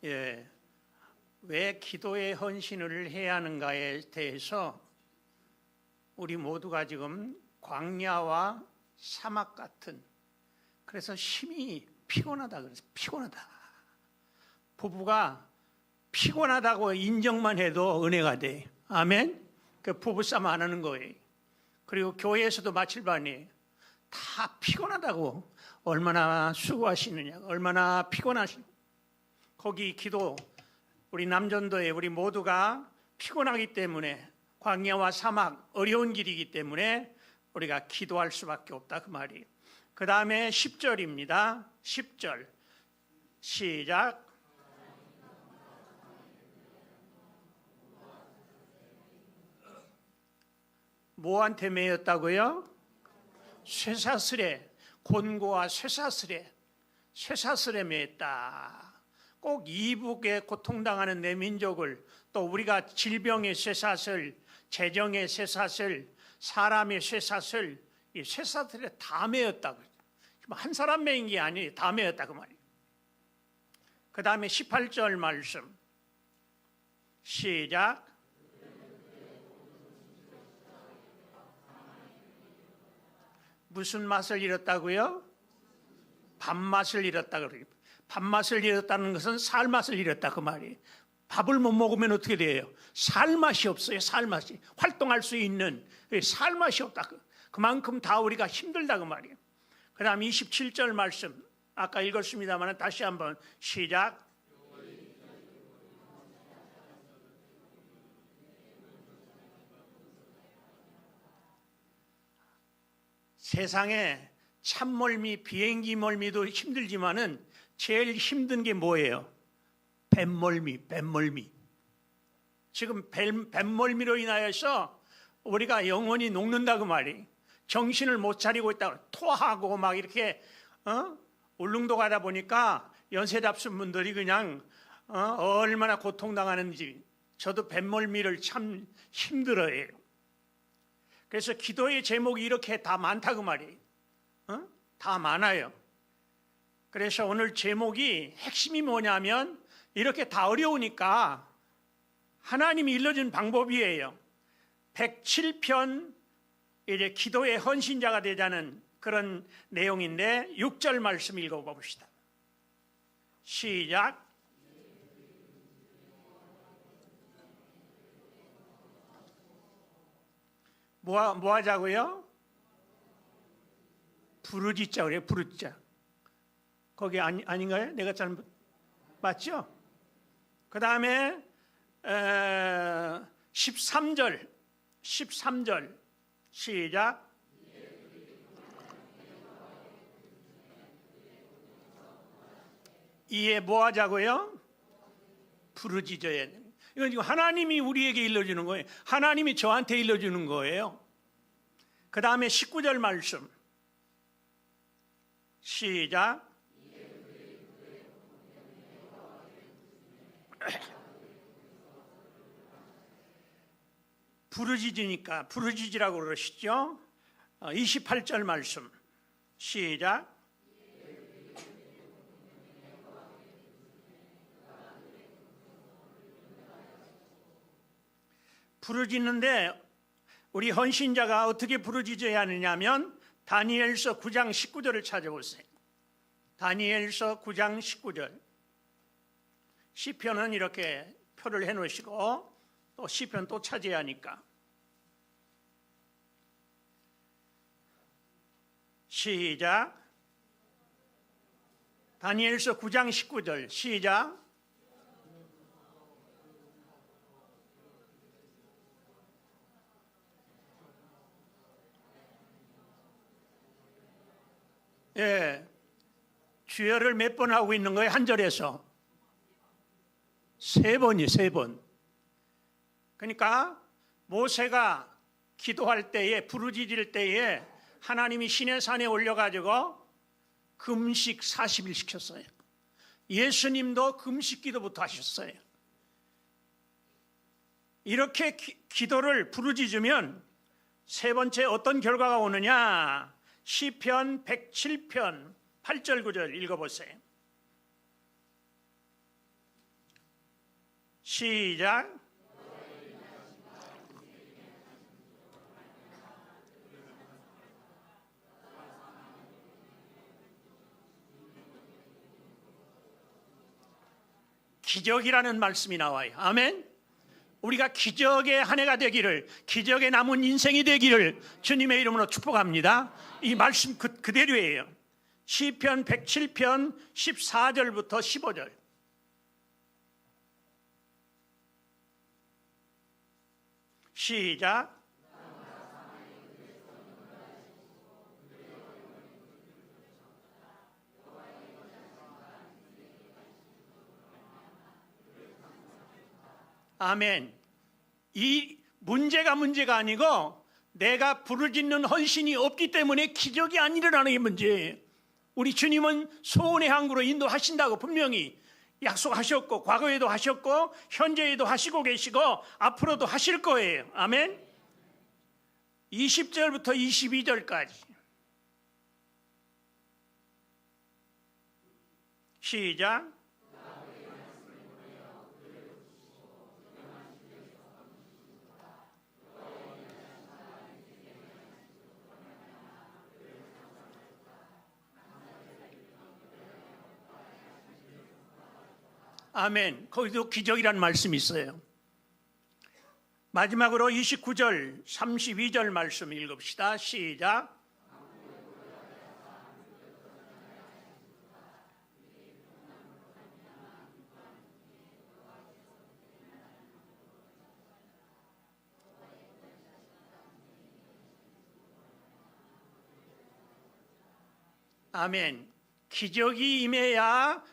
예, 왜 기도의 헌신을 해야 하는가에 대해서 우리 모두가 지금 광야와 사막 같은, 그래서 힘이 피곤하다 그래서 피곤하다. 부부가 피곤하다고 인정만 해도 은혜가 돼. 아멘. 그 부부싸움 안 하는 거예요. 그리고 교회에서도 마찬가지예요. 다 피곤하다고, 얼마나 수고하시느냐, 얼마나 피곤하시. 거기 기도, 우리 남전도에 우리 모두가 피곤하기 때문에, 광야와 사막 어려운 길이기 때문에 우리가 기도할 수밖에 없다 그 말이에요. 그 다음에 10절입니다. 10절 시작. 뭐한테 매였다고요? 쇠사슬에, 곤고와 쇠사슬에 매였다. 꼭 이북에 고통당하는 내 민족을, 또 우리가 질병의 쇠사슬, 재정의 쇠사슬, 사람의 쇠사슬, 이 쇠사슬에 다 매였다. 한 사람 매인 게 아니에요. 다 매였다 그 말이에요. 그 다음에 18절 말씀 시작. 무슨 맛을 잃었다고요? 밥맛을 잃었다 그래요. 밥맛을 잃었다는 것은 살맛을 잃었다 그 말이에요. 밥을 못 먹으면 어떻게 돼요? 살맛이 없어요. 살맛이, 활동할 수 있는 살맛이 없다. 그만큼 다 우리가 힘들다 그 말이에요. 그 다음 27절 말씀 아까 읽었습니다만 다시 한번 시작. 세상에 참멀미, 비행기 멀미도 힘들지만은 제일 힘든 게 뭐예요? 뱃멀미. 지금 뱃멀미로 인하여서 우리가 영혼이 녹는다 그 말이. 정신을 못 차리고 있다고 토하고 막 이렇게 울릉도 가다 보니까 연세 잡순 분들이 그냥 얼마나 고통당하는지. 저도 뱃멀미를 참 힘들어해요. 그래서 기도의 제목이 이렇게 다 많다 그 말이에요. 다 많아요. 그래서 오늘 제목이 핵심이 뭐냐면, 이렇게 다 어려우니까 하나님이 일러준 방법이에요. 107편 이제 기도의 헌신자가 되자는 그런 내용인데 6절 말씀 읽어봅시다. 시작. 뭐 하자고요? 부르짖자 그래요. 부르짖자. 거기 아닌가요? 내가 잘못 맞죠? 그 다음에 13절 시작. 이에 뭐 하자고요? 부르짖어야 돼요. 이건 지금 하나님이 우리에게 일러주는 거예요. 하나님이 저한테 일러주는 거예요. 그 다음에 19절 말씀 시작. 부르짖으니까 부르짖으라고 그러시죠. 28절 말씀 시작. 부르짖는데 우리 헌신자가 어떻게 부르짖어야 하느냐면 다니엘서 9장 19절을 찾아보세요. 다니엘서 9장 19절. 시편은 이렇게 표를 해놓으시고 또 시편 또 찾아야 하니까. 시작. 다니엘서 9장 19절 시작. 예, 주여를 몇 번 하고 있는 거예요? 한 절에서 3번이에요. 3번. 그러니까 모세가 기도할 때에, 부르짖을 때에 하나님이 시내산에 올려가지고 금식 40일 시켰어요. 예수님도 금식 기도부터 하셨어요. 이렇게 기도를 부르짖으면 세 번째 어떤 결과가 오느냐? 시편 107편 8절 9절 읽어보세요. 시작. 기적이라는 말씀이 나와요. 아멘. 우리가 기적의 한 해가 되기를, 기적의 남은 인생이 되기를 주님의 이름으로 축복합니다. 이 말씀 그대로예요. 시편 107편 14절부터 15절. 시작. 아멘. 이 문제가 아니고 내가 부르짖는 헌신이 없기 때문에 기적이 안 일어나는 게 문제예요. 우리 주님은 소원의 항구로 인도하신다고 분명히 약속하셨고, 과거에도 하셨고, 현재에도 하시고 계시고, 앞으로도 하실 거예요. 아멘. 20절부터 22절까지 시작. 아멘. 거기도 기적이라는 말씀이 있어요. 마지막으로 29절, 32절 말씀 읽읍시다. 시작. 아멘. 기적이 임해야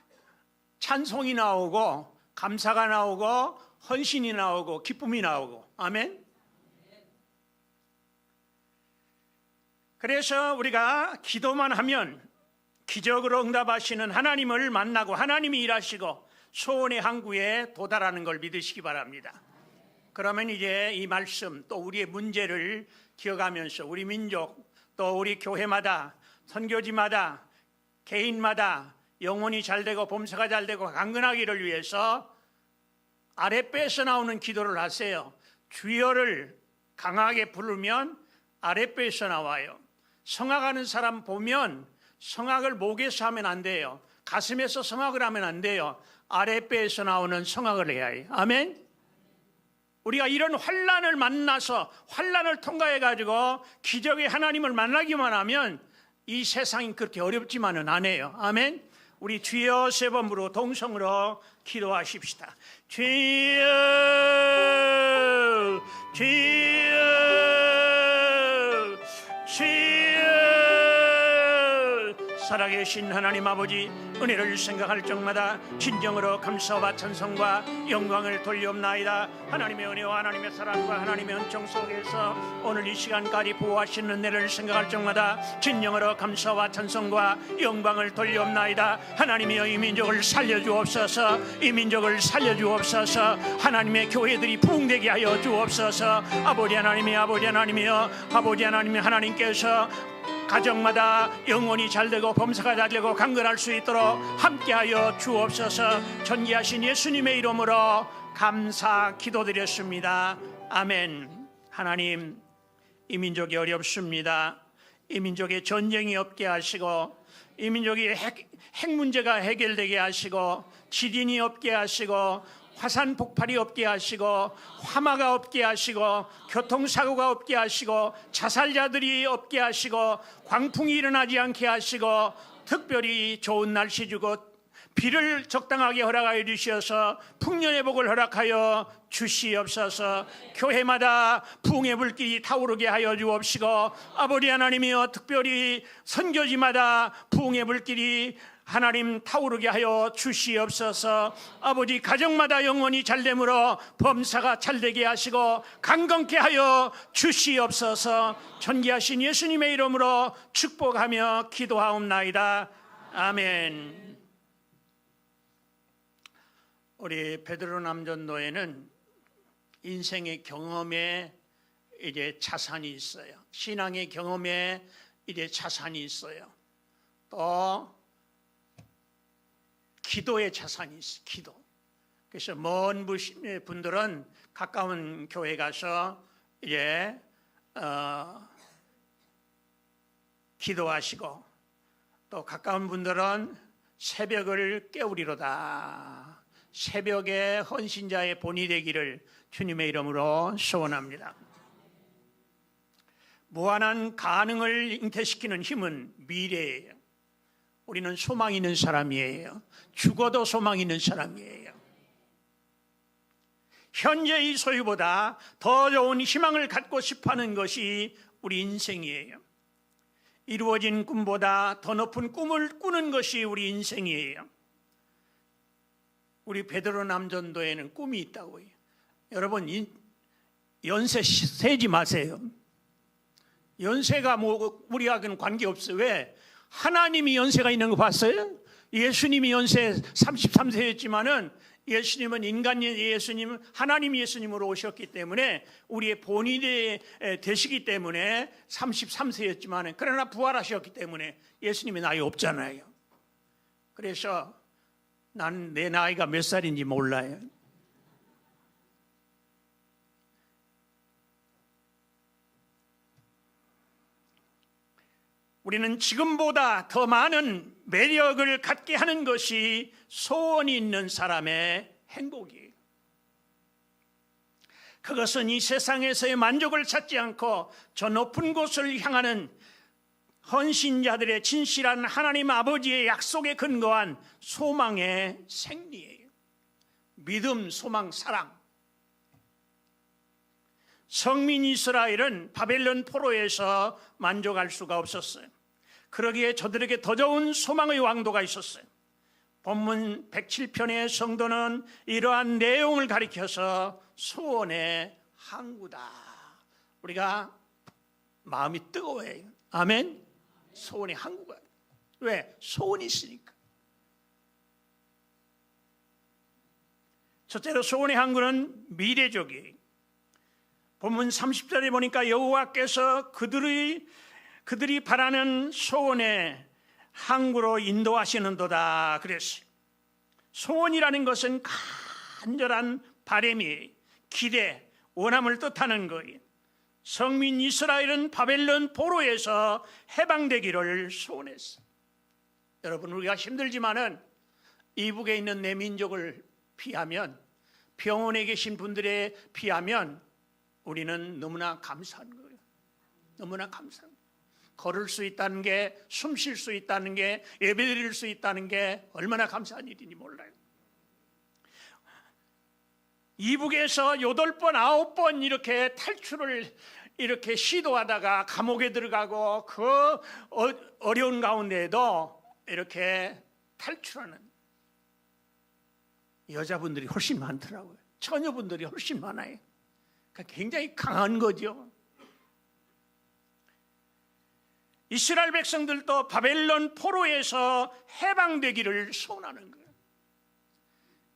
찬송이 나오고 감사가 나오고 헌신이 나오고 기쁨이 나오고. 아멘. 그래서 우리가 기도만 하면 기적으로 응답하시는 하나님을 만나고 하나님이 일하시고 소원의 항구에 도달하는 걸 믿으시기 바랍니다. 그러면 이제 이 말씀 또 우리의 문제를 기억하면서 우리 민족 또 우리 교회마다 선교지마다 개인마다 영혼이 잘되고 범사가 잘되고 강건하기를 위해서 아랫배에서 나오는 기도를 하세요. 주여를 강하게 부르면 아랫배에서 나와요. 성악하는 사람 보면 성악을 목에서 하면 안 돼요. 가슴에서 성악을 하면 안 돼요. 아랫배에서 나오는 성악을 해야 해요. 아멘. 우리가 이런 환난을 만나서 환난을 통과해 가지고 기적의 하나님을 만나기만 하면 이 세상이 그렇게 어렵지만은 안 해요. 아멘. 우리 주여 세 번 부르고 동성으로 기도하십시다. 주여, 주여, 주여. 살아계신 하나님 아버지, 은혜를 생각할 적마다 진정으로 감사와 찬송과 영광을 돌려옵나이다. 하나님의 은혜와 하나님의 사랑과 하나님의 은총 속에서 오늘 이 시간까지 보호하시는 은혜를 생각할 적마다 진정으로 감사와 찬송과 영광을 돌려옵나이다. 하나님이여, 이 민족을 살려주옵소서. 이 민족을 살려주옵소서. 하나님의 교회들이 부흥되게 하여 주옵소서. 아버지 하나님이, 아버지 하나님이여, 아버지 하나님이, 하나님께서 가정마다 영혼이 잘되고 범사가 잘되고 강건할 수 있도록 함께하여 주옵소서. 존귀하신 예수님의 이름으로 감사 기도드렸습니다. 아멘. 하나님, 이 민족이 어렵습니다. 이 민족에 전쟁이 없게 하시고, 이 민족이 핵 문제가 해결되게 하시고, 지진이 없게 하시고, 화산 폭발이 없게 하시고, 화마가 없게 하시고, 교통사고가 없게 하시고, 자살자들이 없게 하시고, 광풍이 일어나지 않게 하시고, 특별히 좋은 날씨 주고 비를 적당하게 허락하여 주시어서 풍년의 복을 허락하여 주시옵소서. 교회마다 부흥의 불길이 타오르게 하여 주옵시고, 아버지 하나님이여, 특별히 선교지마다 부흥의 불길이 하나님 타오르게 하여 주시옵소서. 아버지, 가정마다 영혼이 잘됨으로 범사가 잘되게 하시고 강건케 하여 주시옵소서. 존귀하신 예수님의 이름으로 축복하며 기도하옵나이다. 아멘. 우리 베드로 남전도에는 인생의 경험에 이제 자산이 있어요. 신앙의 경험에 이제 자산이 있어요. 또 기도의 자산이 있어요. 기도. 그래서 먼 분들은 가까운 교회 가서 기도하시고, 또 가까운 분들은 새벽을 깨우리로다. 새벽에 헌신자의 본이 되기를 주님의 이름으로 소원합니다. 무한한 가능을 잉태시키는 힘은 미래예요. 우리는 소망 있는 사람이에요. 죽어도 소망 있는 사람이에요. 현재의 소유보다 더 좋은 희망을 갖고 싶어하는 것이 우리 인생이에요. 이루어진 꿈보다 더 높은 꿈을 꾸는 것이 우리 인생이에요. 우리 베드로 남전도에는 꿈이 있다고요. 여러분, 연세 세지 마세요. 연세가 우리하고는 관계없어요. 왜? 하나님이 연세가 있는 거 봤어요? 예수님이 연세 33세였지만은 예수님은 예수님은 하나님 예수님으로 오셨기 때문에 우리의 본이 되시기 때문에 33세였지만, 그러나 부활하셨기 때문에 예수님의 나이 없잖아요. 그래서 난 내 나이가 몇 살인지 몰라요. 우리는 지금보다 더 많은 매력을 갖게 하는 것이 소원이 있는 사람의 행복이에요. 그것은 이 세상에서의 만족을 찾지 않고 저 높은 곳을 향하는 헌신자들의 진실한 하나님 아버지의 약속에 근거한 소망의 생리예요. 믿음, 소망, 사랑. 성민 이스라엘은 바벨론 포로에서 만족할 수가 없었어요. 그러기에 저들에게 더 좋은 소망의 왕도가 있었어요. 본문 107편의 성도는 이러한 내용을 가리켜서 소원의 항구다. 우리가 마음이 뜨거워요. 아멘. 소원의 항구가. 왜? 소원이 있으니까. 첫째로 소원의 항구는 미래적이에요. 본문 30절에 보니까 여호와께서 그들이 바라는 소원의 항구로 인도하시는도다 그랬어요. 소원이라는 것은 간절한 바람이에요. 기대, 원함을 뜻하는 거예요. 성민 이스라엘은 바벨론 포로에서 해방되기를 소원했어요. 여러분, 우리가 힘들지만은 이북에 있는 내 민족을 피하면, 병원에 계신 분들에 피하면 우리는 너무나 감사한 거예요. 너무나 감사한 거예요. 걸을 수 있다는 게, 숨 쉴 수 있다는 게, 예배드릴 수 있다는 게 얼마나 감사한 일인지 몰라요. 이북에서 8번, 9번 이렇게 탈출을 이렇게 시도하다가 감옥에 들어가고 그 어려운 가운데에도 이렇게 탈출하는 여자분들이 훨씬 많더라고요. 처녀분들이 훨씬 많아요. 그러니까 굉장히 강한 거죠. 이스라엘 백성들도 바벨론 포로에서 해방되기를 소원하는 거예요.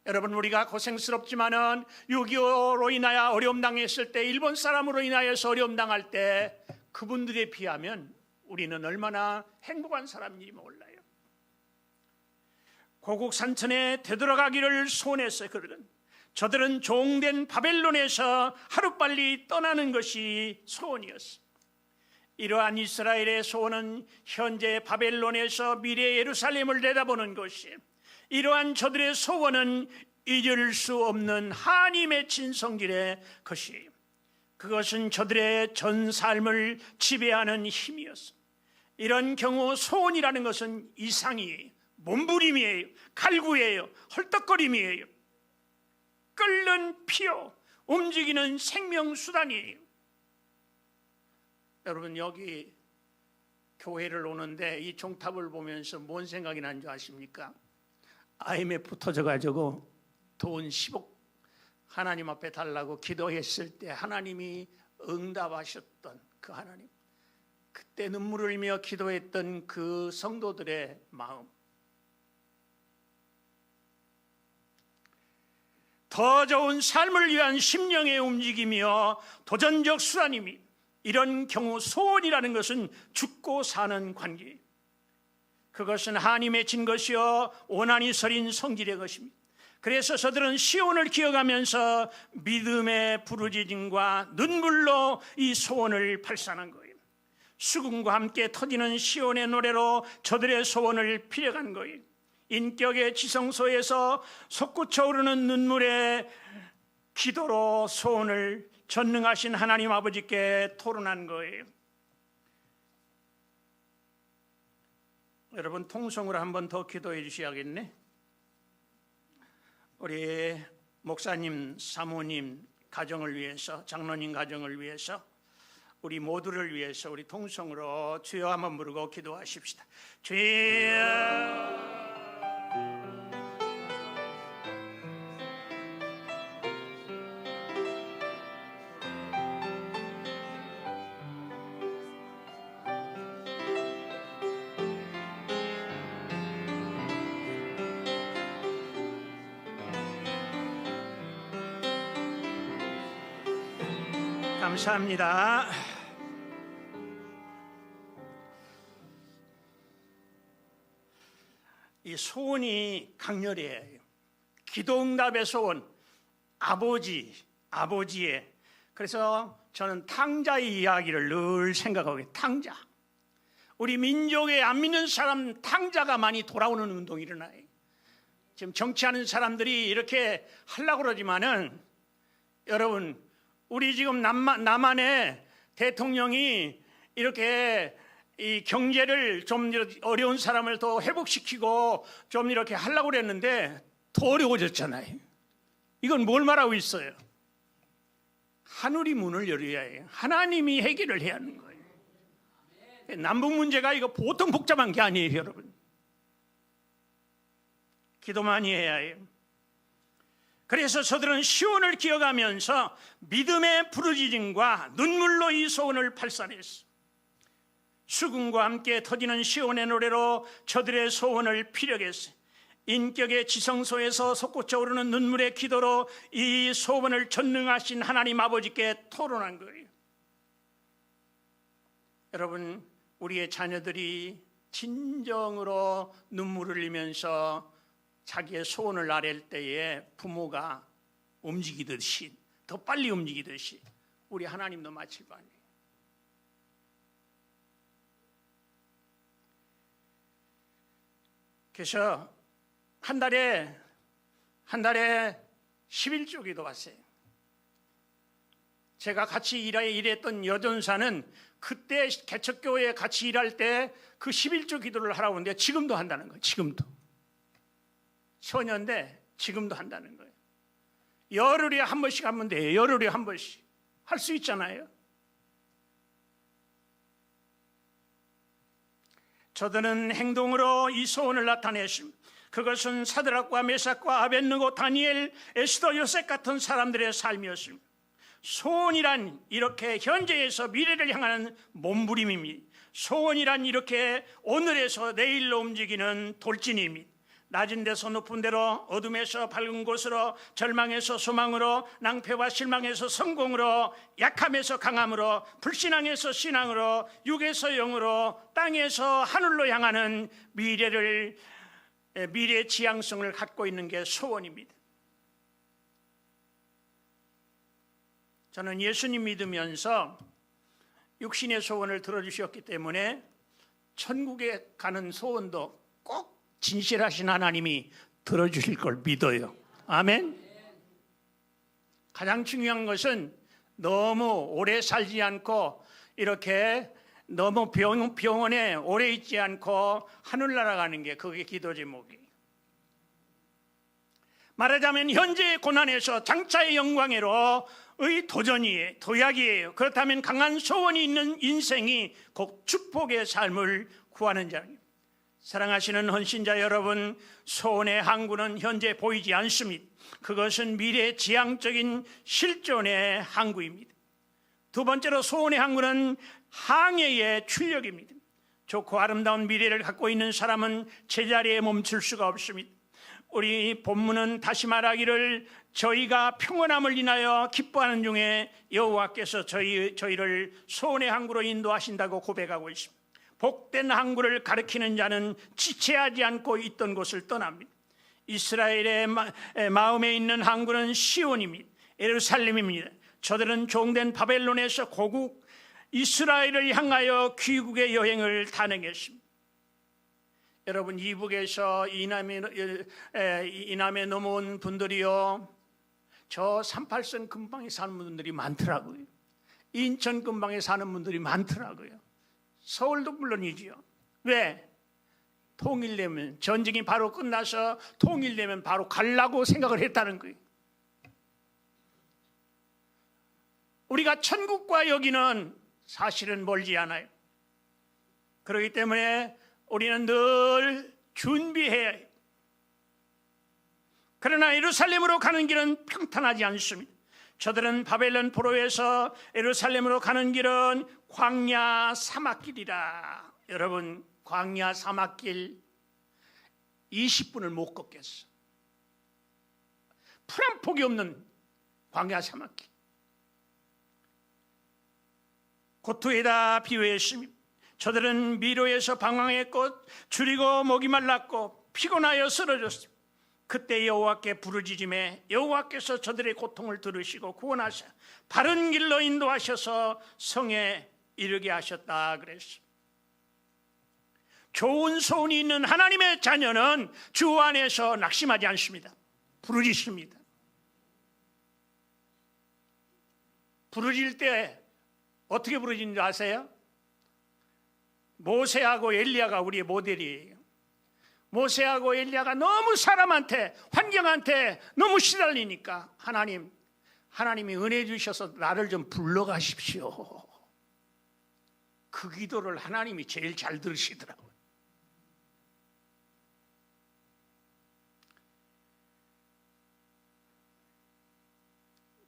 여러분, 우리가 고생스럽지만은 6.25로 인하여 어려움 당했을 때, 일본 사람으로 인하여서 어려움 당할 때 그분들에 비하면 우리는 얼마나 행복한 사람인지 몰라요. 고국 산천에 되돌아가기를 소원했어요. 저들은 종된 바벨론에서 하루빨리 떠나는 것이 소원이었어요. 이러한 이스라엘의 소원은 현재 바벨론에서 미래 예루살렘을 내다보는 것이에요. 이러한 저들의 소원은 잊을 수 없는 한이 맺힌 성질의 것이에요. 그것은 저들의 전 삶을 지배하는 힘이었어요. 이런 경우 소원이라는 것은 이상이에요. 몸부림이에요. 갈구예요. 헐떡거림이에요. 끓는 피요, 움직이는 생명수단이에요. 여러분, 여기 교회를 오는데 이 종탑을 보면서 뭔 생각이 난 줄 아십니까? IMF 터져가지고 돈 10억 하나님 앞에 달라고 기도했을 때 하나님이 응답하셨던 그 하나님, 그때 눈물을 흘리며 기도했던 그 성도들의 마음, 더 좋은 삶을 위한 심령의 움직임이며 도전적 수단임이, 이런 경우 소원이라는 것은 죽고 사는 관계예요. 그것은 한이 맺힌 것이요 원한이 서린 성질의 것입니다. 그래서 저들은 시온을 기억하면서 믿음의 부르짖음과 눈물로 이 소원을 발산한 거예요. 수금과 함께 터지는 시온의 노래로 저들의 소원을 빌어간 거예요. 인격의 지성소에서 솟구쳐 오르는 눈물의 기도로 소원을 전능하신 하나님 아버지께 토론한 거예요. 여러분, 통성으로 한 번 더 기도해 주셔야겠네. 우리 목사님, 사모님 가정을 위해서, 장로님 가정을 위해서, 우리 모두를 위해서 우리 통성으로 주여 한번 부르고 기도하십시다. 주여. 감사합니다. 이 소원이 강렬해요. 기도응답의 소원, 아버지의. 그래서 저는 탕자의 이야기를 늘 생각하고 있어요. 탕자. 우리 민족에 안 믿는 사람 탕자가 많이 돌아오는 운동이 일어나요. 지금 정치하는 사람들이 이렇게 하려고 그러지만은 여러분, 우리 지금 남한의 대통령이 이렇게 이 경제를 좀 어려운 사람을 더 회복시키고 좀 이렇게 하려고 그랬는데 더 어려워졌잖아요. 이건 뭘 말하고 있어요? 하늘이 문을 열어야 해요. 하나님이 해결을 해야 하는 거예요. 남북 문제가 이거 보통 복잡한 게 아니에요, 여러분. 기도 많이 해야 해요. 그래서 저들은 시온을 기억하면서 믿음의 부르짖음과 눈물로 이 소원을 발산했어. 수금과 함께 터지는 시온의 노래로 저들의 소원을 피력했어. 인격의 지성소에서 솟구쳐 오르는 눈물의 기도로 이 소원을 전능하신 하나님 아버지께 토론한 거예요. 여러분, 우리의 자녀들이 진정으로 눈물을 흘리면서 자기의 소원을 아랠 때에 부모가 움직이듯이, 더 빨리 움직이듯이 우리 하나님도 마찬가지예요. 그래서 한 달에 11조 기도 왔어요. 제가 같이 일했던 여전사는 그때 개척교회에 같이 일할 때 그 11조 기도를 하라고 하는데 지금도 한다는 거예요. 지금도. 처녀인데 지금도 한다는 거예요. 열흘에 한 번씩 하면 돼요. 열흘에 한 번씩 할 수 있잖아요. 저들은 행동으로 이 소원을 나타냈습니다. 그것은 사드락과 메삭과 아벳느고, 다니엘, 에스더, 요셉 같은 사람들의 삶이었습니다. 소원이란 이렇게 현재에서 미래를 향하는 몸부림입니다. 소원이란 이렇게 오늘에서 내일로 움직이는 돌진입니다. 낮은 데서 높은 데로, 어둠에서 밝은 곳으로, 절망에서 소망으로, 낭패와 실망에서 성공으로, 약함에서 강함으로, 불신앙에서 신앙으로, 육에서 영으로, 땅에서 하늘로 향하는 미래의 지향성을 갖고 있는 게 소원입니다. 저는 예수님 믿으면서 육신의 소원을 들어주셨기 때문에 천국에 가는 소원도 꼭 진실하신 하나님이 들어주실 걸 믿어요. 아멘. 가장 중요한 것은 너무 오래 살지 않고 이렇게 너무 병원에 오래 있지 않고 하늘나라 가는 게 그게 기도 제목이에요. 말하자면 현재의 고난에서 장차의 영광으로의 도전이에요. 도약이에요. 그렇다면 강한 소원이 있는 인생이 곧 축복의 삶을 구하는 자입니다. 사랑하시는 헌신자 여러분, 소원의 항구는 현재 보이지 않습니다. 그것은 미래 지향적인 실존의 항구입니다. 두 번째로 소원의 항구는 항해의 출력입니다. 좋고 아름다운 미래를 갖고 있는 사람은 제자리에 멈출 수가 없습니다. 우리 본문은 다시 말하기를 저희가 평안함을 인하여 기뻐하는 중에 여호와께서 저희를 소원의 항구로 인도하신다고 고백하고 있습니다. 복된 항구를 가리키는 자는 지체하지 않고 있던 곳을 떠납니다. 이스라엘의 마음에 있는 항구는 시온입니다. 예루살렘입니다. 저들은 종된 바벨론에서 고국 이스라엘을 향하여 귀국의 여행을 단행했습니다. 여러분, 이북에서 이남에 넘어온 분들이요, 저 38선 근방에 사는 분들이 많더라고요. 인천 근방에 사는 분들이 많더라고요. 서울도 물론이지요. 왜? 통일되면, 전쟁이 바로 끝나서 통일되면 바로 가려고 생각을 했다는 거예요. 우리가 천국과 여기는 사실은 멀지 않아요. 그렇기 때문에 우리는 늘 준비해야 해요. 그러나 예루살렘으로 가는 길은 평탄하지 않습니다. 저들은 바벨론 포로에서 예루살렘으로 가는 길은 광야 사막길이라. 여러분, 광야 사막길 20분을 못 걷겠어. 풀 한 폭이 없는 광야 사막길. 고토에다 비유했습니다. 저들은 미로에서 방황했고 줄이고 목이 말랐고 피곤하여 쓰러졌습니다. 그때 여호와께 부르짖음에 여호와께서 저들의 고통을 들으시고 구원하사 바른 길로 인도하셔서 성에 이르게 하셨다 그랬습니다. 좋은 소원이 있는 하나님의 자녀는 주 안에서 낙심하지 않습니다. 부르짖습니다. 부르짖을 때 어떻게 부르짖는지 아세요? 모세하고 엘리야가 우리의 모델이에요. 모세하고 엘리야가 너무 사람한테, 환경한테 너무 시달리니까 하나님이 은혜 주셔서 나를 좀 불러가십시오. 그 기도를 하나님이 제일 잘 들으시더라고요.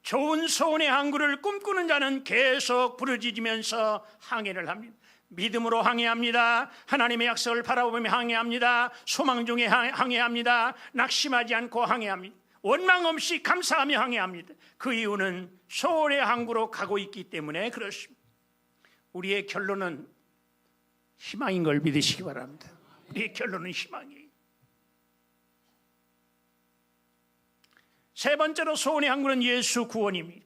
좋은 소원의 항구를 꿈꾸는 자는 계속 부르짖으면서 항해를 합니다. 믿음으로 항해합니다. 하나님의 약속을 바라보며 항해합니다. 소망 중에 항해합니다. 낙심하지 않고 항해합니다. 원망 없이 감사하며 항해합니다. 그 이유는 소원의 항구로 가고 있기 때문에 그렇습니다. 우리의 결론은 희망인 걸 믿으시기 바랍니다. 우리의 결론은 희망이에요. 세 번째로 소원의 항구는 예수 구원입니다.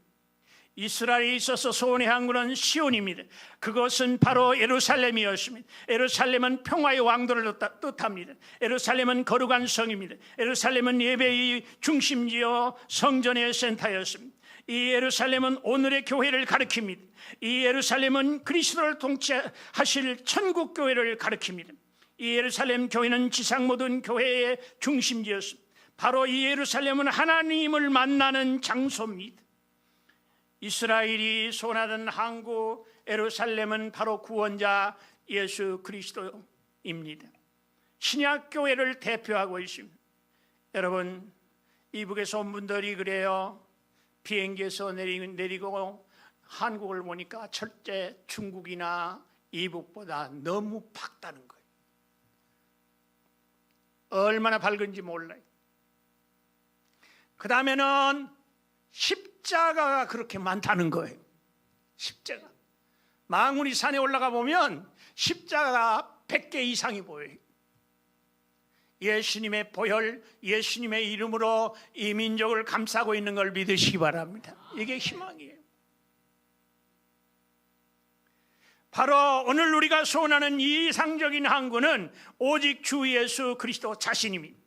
이스라엘에 있어서 소원의 항구는 시온입니다. 그것은 바로 예루살렘이었습니다. 예루살렘은 평화의 왕도를 뜻합니다. 예루살렘은 거룩한 성입니다. 예루살렘은 예배의 중심지요 성전의 센터였습니다. 이 예루살렘은 오늘의 교회를 가리킵니다. 이 예루살렘은 그리스도를 통치하실 천국 교회를 가리킵니다. 이 예루살렘 교회는 지상 모든 교회의 중심지였습니다. 바로 이 예루살렘은 하나님을 만나는 장소입니다. 이스라엘이 소원하던 항구 예루살렘은 바로 구원자 예수 그리스도입니다. 신약교회를 대표하고 있습니다. 여러분, 이북에서 온 분들이 그래요. 비행기에서 내리고 한국을 보니까 첫째 중국이나 이북보다 너무 밝다는 거예요. 얼마나 밝은지 몰라요. 그 다음에는 십자가가 그렇게 많다는 거예요. 십자가. 망우리 산에 올라가 보면 십자가가 100개 이상이 보여요. 예수님의 보혈, 예수님의 이름으로 이 민족을 감싸고 있는 걸 믿으시기 바랍니다. 이게 희망이에요. 바로 오늘 우리가 소원하는 이상적인 항구는 오직 주 예수 그리스도 자신입니다.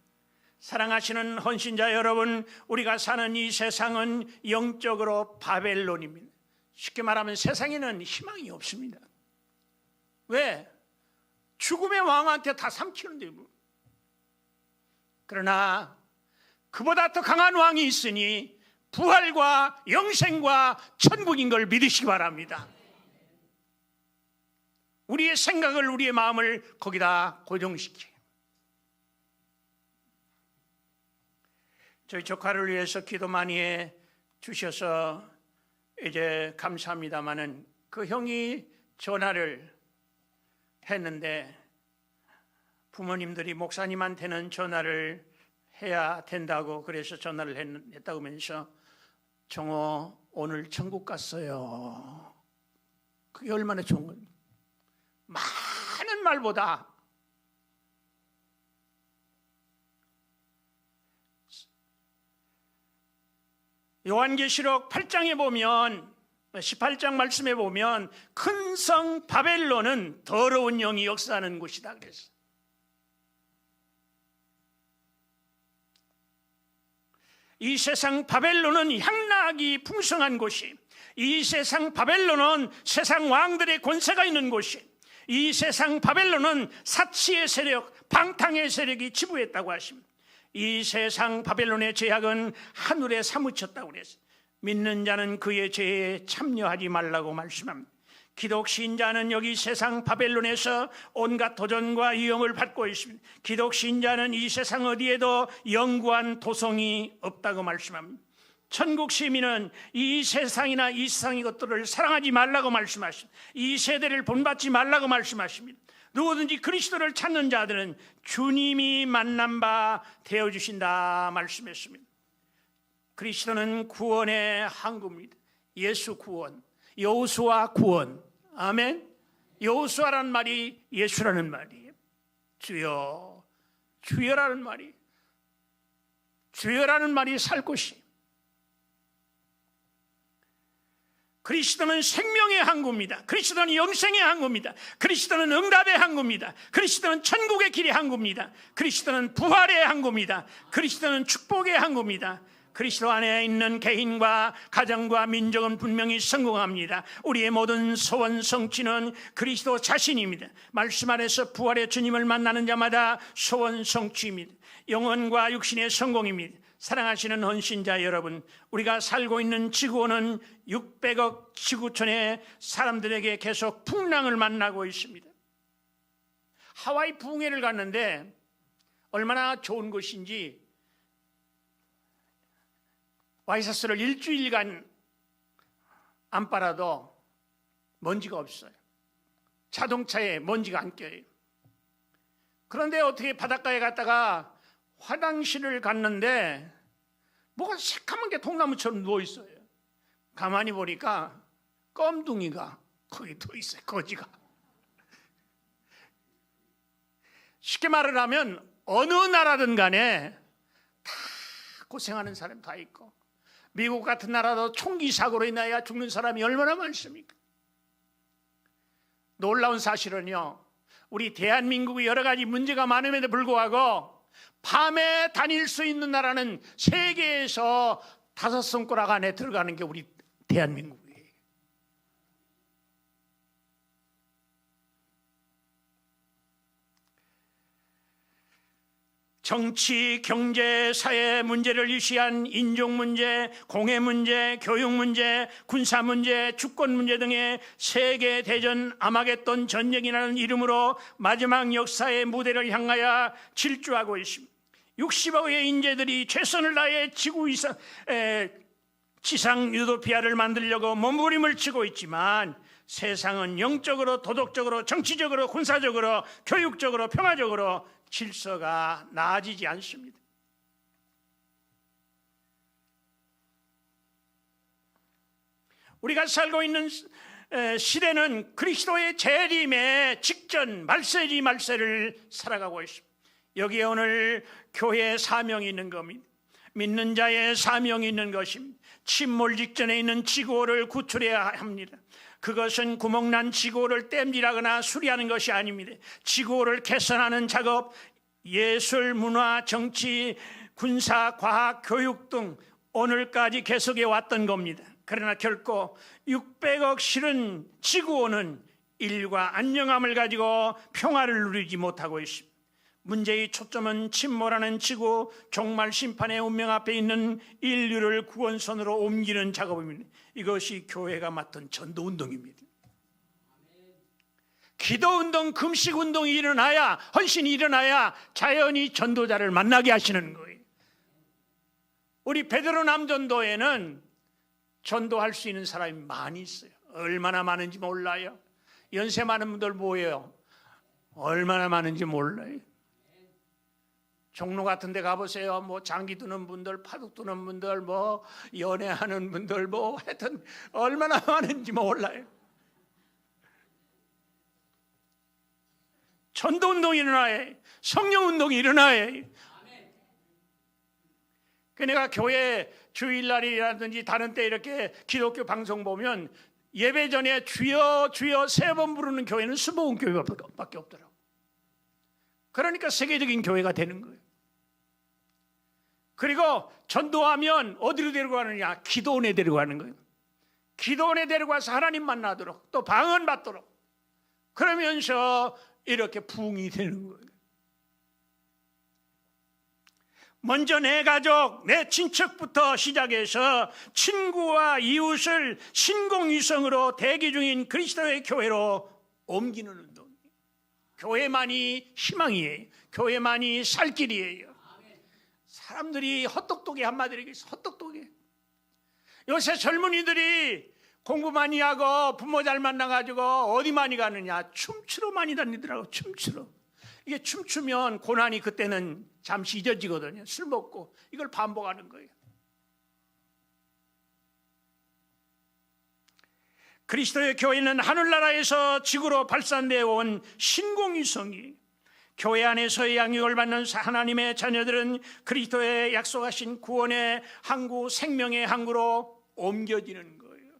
사랑하시는 헌신자 여러분, 우리가 사는 이 세상은 영적으로 바벨론입니다. 쉽게 말하면 세상에는 희망이 없습니다. 왜? 죽음의 왕한테 다 삼키는데 뭐. 그러나 그보다 더 강한 왕이 있으니 부활과 영생과 천국인 걸 믿으시기 바랍니다. 우리의 생각을, 우리의 마음을 거기다 고정시켜요. 저희 조카를 위해서 기도 많이 해 주셔서 이제 감사합니다마는 그 형이 전화를 했는데 부모님들이 목사님한테는 전화를 해야 된다고 그래서 전화를 했다고 하면서 정호 오늘 천국 갔어요. 그게 얼마나 좋은 겁니까? 많은 말보다 요한계시록 8장에 보면 18장 말씀에 보면 큰 성 바벨론은 더러운 영이 역사하는 곳이다 그랬어요. 이 세상 바벨론은 향락이 풍성한 곳이, 이 세상 바벨론은 세상 왕들의 권세가 있는 곳이, 이 세상 바벨론은 사치의 세력, 방탕의 세력이 지배했다고 하십니다. 이 세상 바벨론의 죄악은 하늘에 사무쳤다고 그랬어요. 믿는 자는 그의 죄에 참여하지 말라고 말씀합니다. 기독 신자는 여기 세상 바벨론에서 온갖 도전과 위험을 받고 있습니다. 기독 신자는 이 세상 어디에도 영구한 도성이 없다고 말씀합니다. 천국 시민은 이 세상이나 이 세상의 것들을 사랑하지 말라고 말씀하십니다. 이 세대를 본받지 말라고 말씀하십니다. 누구든지 그리스도를 찾는 자들은 주님이 만난 바 되어주신다 말씀했습니다. 그리스도는 구원의 항구입니다. 예수 구원, 여호수아 구원. 아멘. 여호수아라는 말이 예수라는 말이에요. 주여, 주여라는 말이, 주여라는 말이 살 곳이. 그리스도는 생명의 항구입니다. 그리스도는 영생의 항구입니다. 그리스도는 응답의 항구입니다. 그리스도는 천국의 길의 항구입니다. 그리스도는 부활의 항구입니다. 그리스도는 축복의 항구입니다. 그리스도 안에 있는 개인과 가정과 민족은 분명히 성공합니다. 우리의 모든 소원 성취는 그리스도 자신입니다. 말씀 안에서 부활의 주님을 만나는 자마다 소원 성취입니다. 영혼과 육신의 성공입니다. 사랑하시는 헌신자 여러분, 우리가 살고 있는 지구온은 600억 지구촌의 사람들에게 계속 풍랑을 만나고 있습니다. 하와이 부흥회를 갔는데 얼마나 좋은 곳인지, 와이셔츠를 일주일간 안 빨아도 먼지가 없어요. 자동차에 먼지가 안 껴요. 그런데 어떻게 바닷가에 갔다가 화장실을 갔는데 뭐가 새카만 게 통나무처럼 누워있어요. 가만히 보니까 껌둥이가 거기 누워있어요. 거지가. 쉽게 말을 하면 어느 나라든 간에 다 고생하는 사람 다 있고, 미국 같은 나라도 총기 사고로 인하여 죽는 사람이 얼마나 많습니까? 놀라운 사실은요, 우리 대한민국이 여러 가지 문제가 많음에도 불구하고 밤에 다닐 수 있는 나라는 세계에서 5손가락 안에 들어가는 게 우리 대한민국이에요. 정치, 경제, 사회 문제를 이시한 인종 문제, 공해 문제, 교육 문제, 군사 문제, 주권 문제 등의 세계 대전 아마겟돈 전쟁이라는 이름으로 마지막 역사의 무대를 향하여 질주하고 있습니다. 60억의 인재들이 최선을 다해 지상 유토피아를 만들려고 몸부림을 치고 있지만, 세상은 영적으로, 도덕적으로, 정치적으로, 군사적으로, 교육적으로, 평화적으로 질서가 나아지지 않습니다. 우리가 살고 있는 시대는 그리스도의 재림의 직전 말세를 살아가고 있습니다. 여기에 오늘 교회의 사명이 있는 겁니다. 믿는 자의 사명이 있는 것입니다. 침몰 직전에 있는 지구를 구출해야 합니다. 그것은 구멍난 지구를 땜질하거나 수리하는 것이 아닙니다. 지구를 개선하는 작업, 예술, 문화, 정치, 군사, 과학, 교육 등 오늘까지 계속해 왔던 겁니다. 그러나 결코 600억 실은 지구온은 인류가 안녕함을 가지고 평화를 누리지 못하고 있습니다. 문제의 초점은 침몰하는 지구, 종말 심판의 운명 앞에 있는 인류를 구원선으로 옮기는 작업입니다. 이것이 교회가 맡은 전도운동입니다. 기도운동, 금식운동이 일어나야, 헌신이 일어나야 자연히 전도자를 만나게 하시는 거예요. 우리 베드로 남전도에는 전도할 수 있는 사람이 많이 있어요. 얼마나 많은지 몰라요. 연세 많은 분들 뭐예요? 얼마나 많은지 몰라요. 종로 같은 데 가보세요. 뭐 장기 두는 분들, 파독 두는 분들, 뭐 연애하는 분들, 뭐 하여튼 얼마나 많은지 몰라요. 전도운동이 일어나야 해요. 성령운동이 일어나야 해요. 그 내가 교회 주일날이라든지 다른 때 이렇게 기독교 방송 보면 예배 전에 주여 주여 3번 부르는 교회는 수목원 교회밖에 없더라고. 그러니까 세계적인 교회가 되는 거예요. 그리고 전도하면 어디로 데려가느냐? 기도원에 데려가는 거예요. 기도원에 데려가서 하나님 만나도록 또 방언 받도록 그러면서 이렇게 부흥이 되는 거예요. 먼저 내 가족, 내 친척부터 시작해서 친구와 이웃을 신공위성으로 대기 중인 그리스도의 교회로 옮기는 운동. 교회만이 희망이에요. 교회만이 살 길이에요. 사람들이 헛똑똑이 한마디로 얘기해서 헛똑똑이. 요새 젊은이들이 공부 많이 하고 부모 잘 만나가지고 어디 많이 가느냐? 춤추러 많이 다니더라고. 춤추러. 이게 춤추면 고난이 그때는 잠시 잊어지거든요. 술 먹고 이걸 반복하는 거예요. 그리스도의 교회는 하늘나라에서 지구로 발산되어 온 신공위성이 교회 안에서의 양육을 받는 하나님의 자녀들은 그리스도의 약속하신 구원의 항구, 생명의 항구로 옮겨지는 거예요.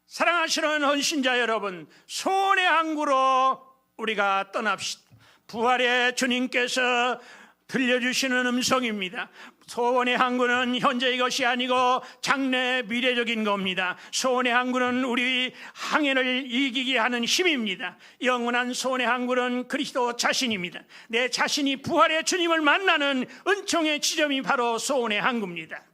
사랑하시는 헌신자 여러분, 소원의 항구로 우리가 떠납시다. 부활의 주님께서 들려주시는 음성입니다. 소원의 항구는 현재의 것이 아니고 장래 미래적인 겁니다. 소원의 항구는 우리 항해를 이기게 하는 힘입니다. 영원한 소원의 항구는 그리스도 자신입니다. 내 자신이 부활의 주님을 만나는 은총의 지점이 바로 소원의 항구입니다.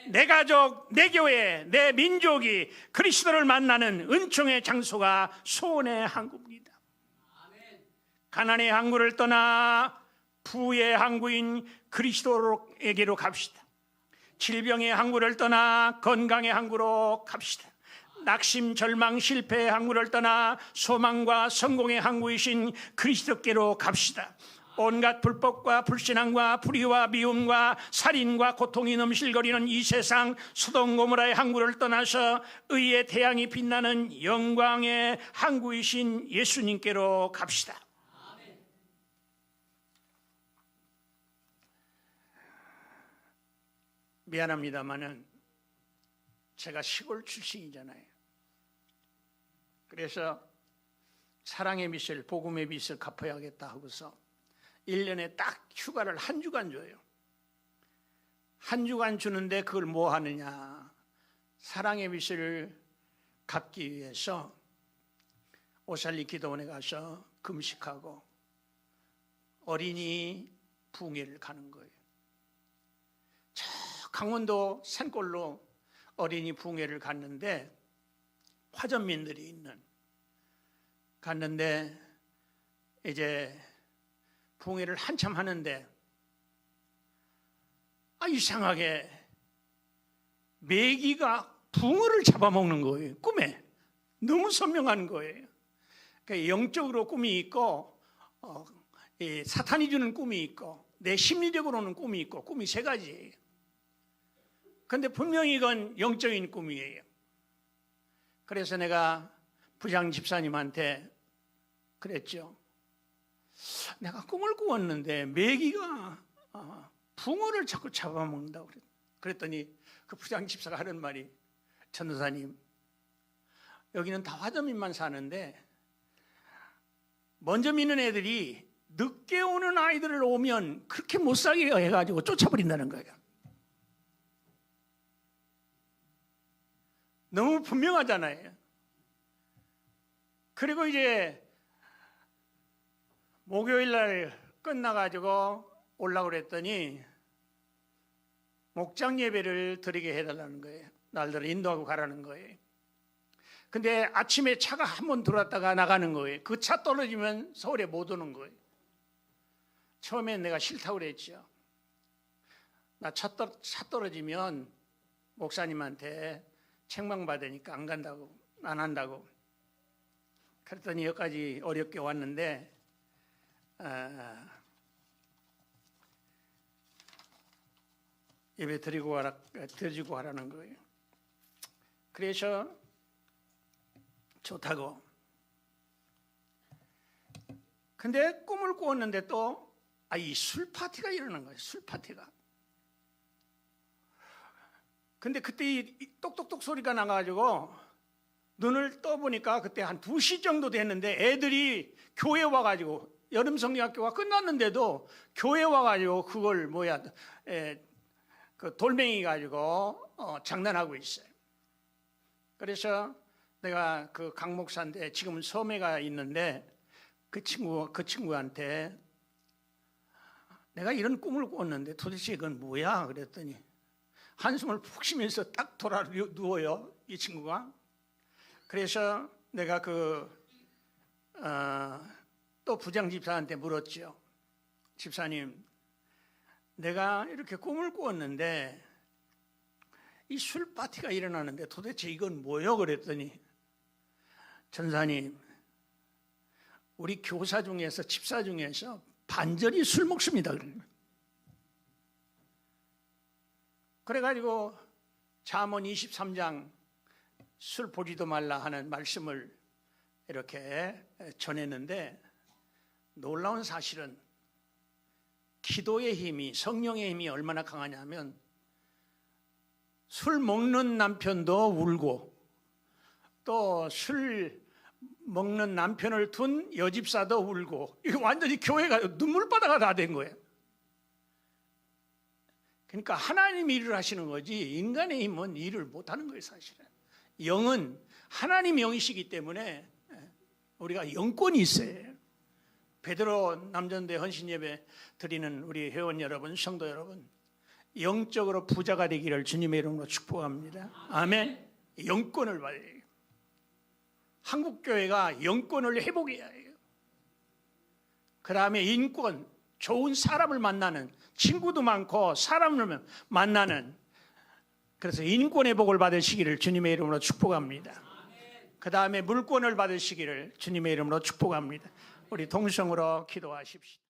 내 가족, 내 교회, 내 민족이 그리스도를 만나는 은총의 장소가 소원의 항구입니다. 가난의 항구를 떠나 부의 항구인 그리스도에게로 갑시다. 질병의 항구를 떠나 건강의 항구로 갑시다. 낙심, 절망, 실패의 항구를 떠나 소망과 성공의 항구이신 그리스도께로 갑시다. 온갖 불법과 불신앙과 불의와 미움과 살인과 고통이 넘실거리는 이 세상 소돔 고모라의 항구를 떠나서 의의 태양이 빛나는 영광의 항구이신 예수님께로 갑시다. 미안합니다마는 제가 시골 출신이잖아요. 그래서 사랑의 빚을, 복음의 빚을 갚아야겠다 하고서 1년에 딱 휴가를 1주간 줘요. 1주간 주는데 그걸 뭐 하느냐? 사랑의 빚을 갚기 위해서 오살리 기도원에 가서 금식하고 어린이 부흥회를 가는 거예요. 저 강원도 산골로 어린이 부흥회를 갔는데 화전민들이 있는 갔는데 이제 부흥회를 한참 하는데 이상하게 메기가 붕어를 잡아먹는 거예요. 꿈에 너무 선명한 거예요. 그러니까 영적으로 꿈이 있고 사탄이 주는 꿈이 있고 내 심리적으로는 꿈이 있고 꿈이 3가지예요. 그런데 분명히 이건 영적인 꿈이에요. 그래서 내가 부장 집사님한테 그랬죠. 내가 꿈을 꾸었는데 메기가 붕어를 자꾸 잡아먹는다고 그랬더니 그 부장 집사가 하는 말이, 전도사님, 여기는 다 화전민만 사는데 먼저 믿는 애들이 늦게 오는 아이들을 오면 그렇게 못 살게 해가지고 쫓아버린다는 거예요. 너무 분명하잖아요. 그리고 이제 목요일 날 끝나가지고 오려고 그랬더니 목장 예배를 드리게 해달라는 거예요. 날들을 인도하고 가라는 거예요. 근데 아침에 차가 한 번 들어왔다가 나가는 거예요. 그 차 떨어지면 서울에 못 오는 거예요. 처음엔 내가 싫다고 그랬죠. 나 차 떨어지면 목사님한테 책망받으니까 안 간다고, 안 한다고. 그랬더니 여기까지 어렵게 왔는데 예배 드리고 하라는 거예요. 그래서 좋다고. 근데 꿈을 꾸었는데 또 이 술 파티가 일어난 거예요. 술 파티가. 근데 그때 이 똑똑똑 소리가 나가지고 눈을 떠보니까 그때 한 2시 정도 됐는데 애들이 교회 와가지고 여름 성경학교가 끝났는데도 교회 와가지고 그걸 그 돌멩이 가지고 장난하고 있어요. 그래서 내가 그 강 목사인데 지금은 섬에가 있는데 그 친구한테 내가 이런 꿈을 꿨는데 도대체 이건 뭐야? 그랬더니 한숨을 푹 쉬면서 딱 돌아 누워요, 이 친구가. 그래서 내가 또 부장 집사한테 물었죠. 집사님, 내가 이렇게 꿈을 꾸었는데 이 술 파티가 일어나는데 도대체 이건 뭐요? 그랬더니 전사님, 우리 교사 중에서 집사 중에서 반절이 술 먹습니다. 그래가지고 잠언 23장 술 보지도 말라 하는 말씀을 이렇게 전했는데 놀라운 사실은 기도의 힘이, 성령의 힘이 얼마나 강하냐면 술 먹는 남편도 울고 또 술 먹는 남편을 둔 여집사도 울고, 이거 완전히 교회가 눈물바다가 다 된 거예요. 그러니까 하나님이 일을 하시는 거지 인간의 힘은 일을 못하는 거예요. 사실은 영은 하나님 영이시기 때문에 우리가 영권이 있어요. 베드로 남전대 헌신예배 드리는 우리 회원 여러분, 성도 여러분, 영적으로 부자가 되기를 주님의 이름으로 축복합니다. 아멘. 영권을 받아야 해요. 한국교회가 영권을 회복해야 해요. 그 다음에 인권, 좋은 사람을 만나는, 친구도 많고 사람을 만나는, 그래서 인권 회복을 받으시기를 주님의 이름으로 축복합니다. 그 다음에 물권을 받으시기를 주님의 이름으로 축복합니다. 우리 동성으로 기도하십시오.